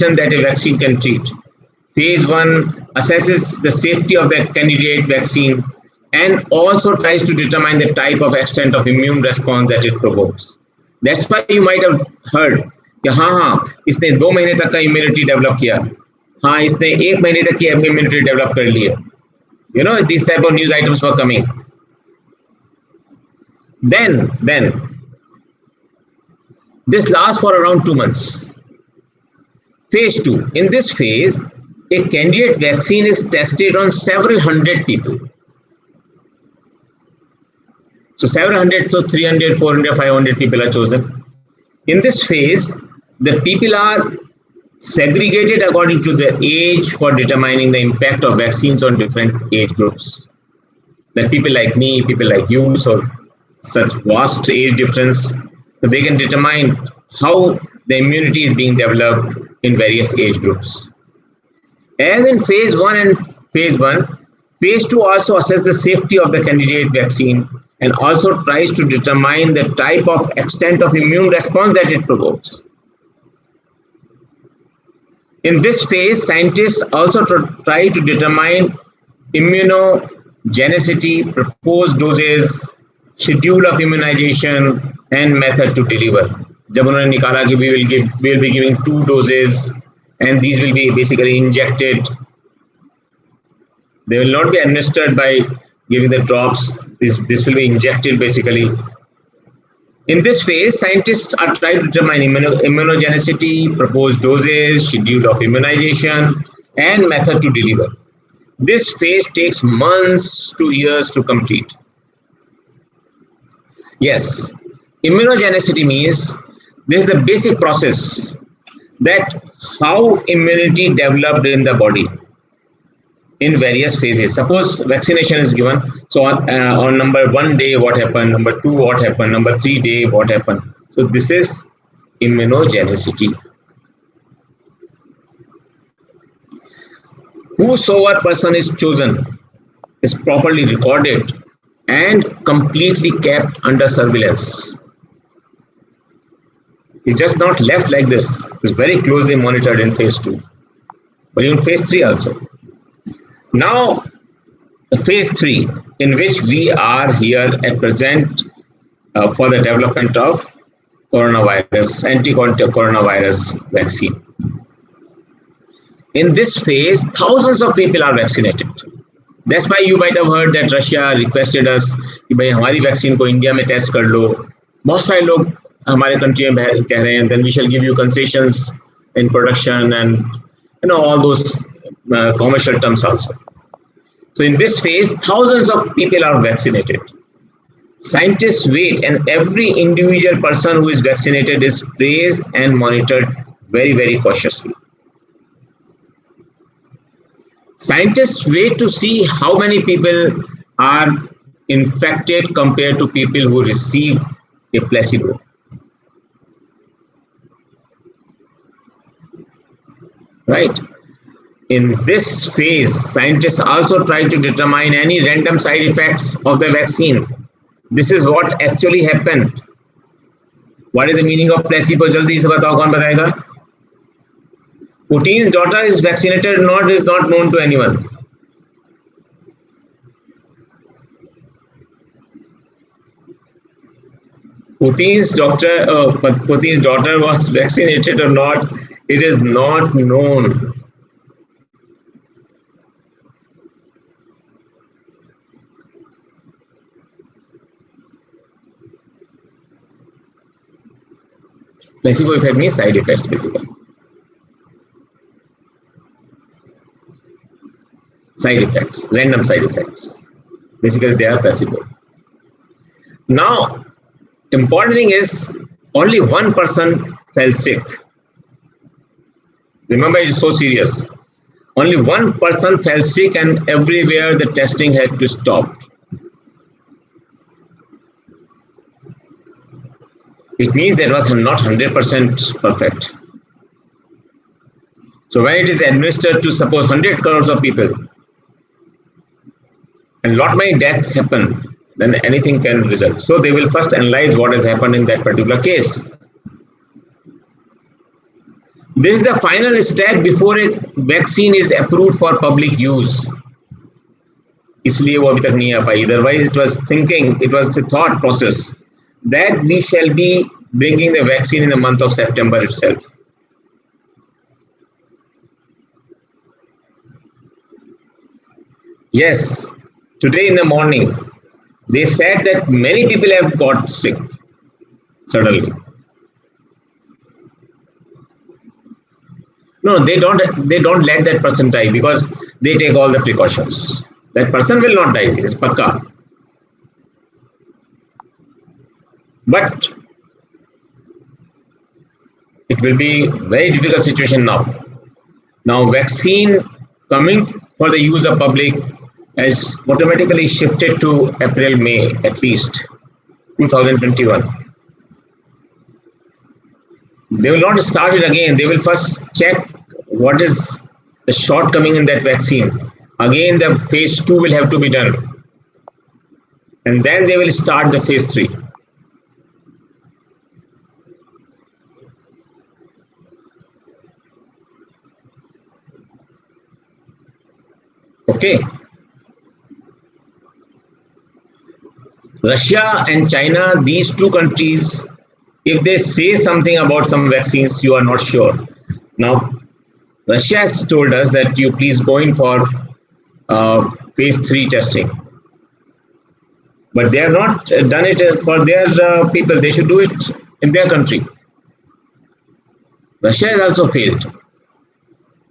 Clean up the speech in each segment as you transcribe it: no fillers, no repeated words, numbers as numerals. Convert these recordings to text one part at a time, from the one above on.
that a vaccine can treat. Phase 1 assesses the safety of the candidate vaccine and also tries to determine the type of extent of immune response that it provokes. That's why you might have heard कि हाँ इसने 2 महीने तक का immunity develop किया, हाँ इसने 1 महीने तक की इम्यूनिटी डेवलप कर ली है. You know, these type of news items were coming. Then this lasts for around 2 months. Phase 2. In this phase, a candidate vaccine is tested on several hundred people. So several hundred, so 300, 400, 500 people are chosen. In this phase, the people are segregated according to the age for determining the impact of vaccines on different age groups. That people like me, people like you, so such vast age difference, so they can determine how the immunity is being developed in various age groups. As in phase 1 and phase 1, phase 2 also assesses the safety of the candidate vaccine and also tries to determine the type of extent of immune response that it provokes. In this phase, scientists also try to determine immunogenicity, proposed doses, schedule of immunization, and method to deliver. जब उन्होंने निकाला कि we will be giving 2 doses, and these will be basically injected. They will not be administered by giving the drops. This will be injected basically. In this phase, scientists are trying to determine immunogenicity, proposed doses, schedule of immunization, and method to deliver. This phase takes months to years to complete. Yes, immunogenicity means this is the basic process that how immunity developed in the body in various phases. Suppose vaccination is given, so on number 1 day what happened, number 2 what happened, number 3 day what happened. So this is immunogenicity. Whosoever person is chosen is properly recorded and completely kept under surveillance. It's just not left like this. It's very closely monitored in phase 2, but even phase 3 also. Now, phase 3, in which we are here at present for the development of coronavirus, anti-coronavirus vaccine. In this phase, thousands of people are vaccinated. That's why you might have heard that Russia requested us कि भाई हमारी vaccine को India में test कर लो. बहुत सारे लोग हमारे कंट्री में कह रहे हैं, then we shall give you concessions in production and all those commercial terms also. So in this phase, thousands of people are vaccinated. Scientists wait, and every individual person who is vaccinated is traced and monitored very, very cautiously. Scientists wait to see how many people are infected compared to people who receive a placebo. Right? In this phase, scientists also try to determine any random side effects of the vaccine. This is what actually happened. What is the meaning of placebo? जल्दी से बताओ, कौन बताएगा? Putin's daughter is vaccinated or not is not known to anyone. Putin's daughter was vaccinated or not, it is not known. Placebo effect means side effects basically. Side effects, random side effects. Basically, they are placebo. Now, important thing is only one person fell sick. Remember, it is so serious. Only one person fell sick, and everywhere the testing had to stop. It means that was not 100% perfect. So when it is administered to suppose 100 crores of people, and lot many deaths happen, then anything can result. So they will first analyze what has happened in that particular case. This is the final step before a vaccine is approved for public use. इसलिए वो अभी तक नहीं आ पाई. Otherwise, it was a thought process that we shall be bringing the vaccine in the month of September itself. Yes, today in the morning, they said that many people have got sick suddenly. No, they don't let that person die because they take all the precautions. That person will not die, it's pakka. But it will be very difficult situation now. Now vaccine coming for the use of public has automatically shifted to April, May at least 2021. They will not start it again. They will first check what is the shortcoming in that vaccine. Again, the phase 2 will have to be done. And then they will start the phase 3. Okay. Russia and China, these two countries, if they say something about some vaccines, you are not sure. Now, Russia has told us that you please go in for phase 3 testing. But they have not done it for their people. They should do it in their country. Russia has also failed.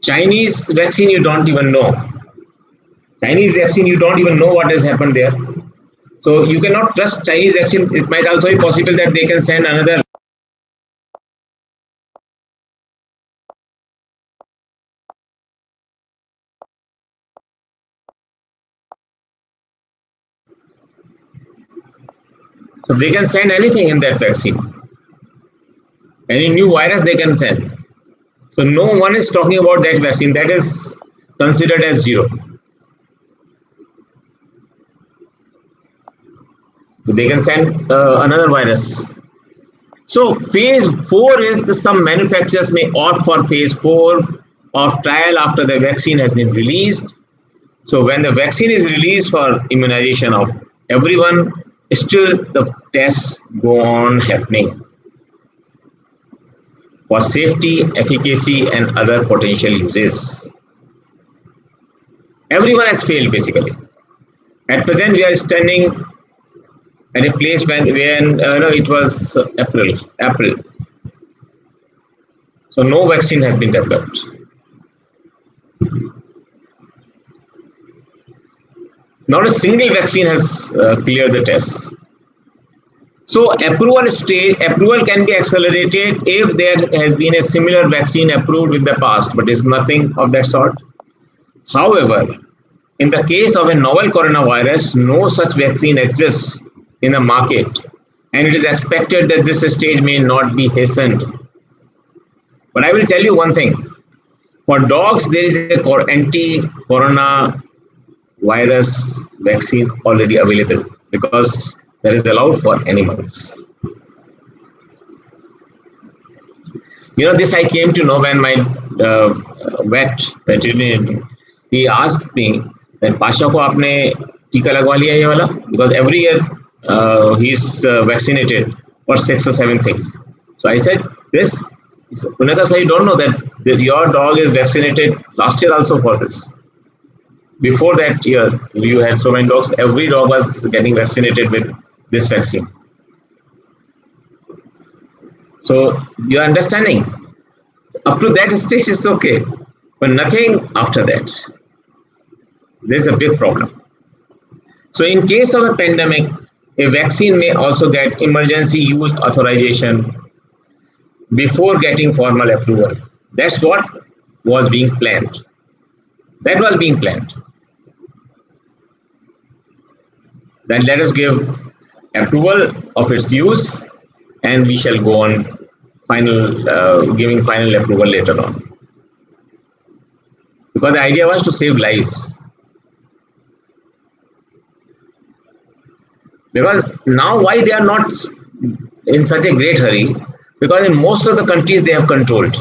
Chinese vaccine, you don't even know. Chinese vaccine, you don't even know what has happened there. So you cannot trust Chinese vaccine. It might also be possible that they can send another. So they can send anything in that vaccine. Any new virus they can send. So no one is talking about that vaccine. That is considered as zero. They can send another virus. So phase 4 is some manufacturers may opt for phase 4 of trial after the vaccine has been released. So when the vaccine is released for immunization of everyone, still the tests go on happening for safety, efficacy, and other potential uses. Everyone has failed basically. At present, we are standing at a place when it was April. So no vaccine has been developed. Not a single vaccine has cleared the tests. So approval can be accelerated if there has been a similar vaccine approved in the past, but it's nothing of that sort. However, in the case of a novel coronavirus, no such vaccine exists in the market, and it is expected that this stage may not be hastened. But I will tell you one thing. For dogs, there is a anti-coronavirus vaccine already available because that is allowed for animals. This I came to know when my veterinarian, he asked me that Pasha ko aapne tika lagwa liya ye wala? Because every year he's vaccinated for 6 or 7 things. So I said, this, Punita sir, you don't know that your dog is vaccinated last year also for this. Before that year, you had so many dogs, every dog was getting vaccinated with this vaccine. So you're understanding, up to that stage is okay, but nothing after that. There's a big problem. So in case of a pandemic, a vaccine may also get emergency use authorization before getting formal approval. That's what was being planned. That was being planned. Then let us give approval of its use, and we shall go on giving final approval later on. Because the idea was to save lives. Because now why they are not in such a great hurry? Because in most of the countries they have controlled.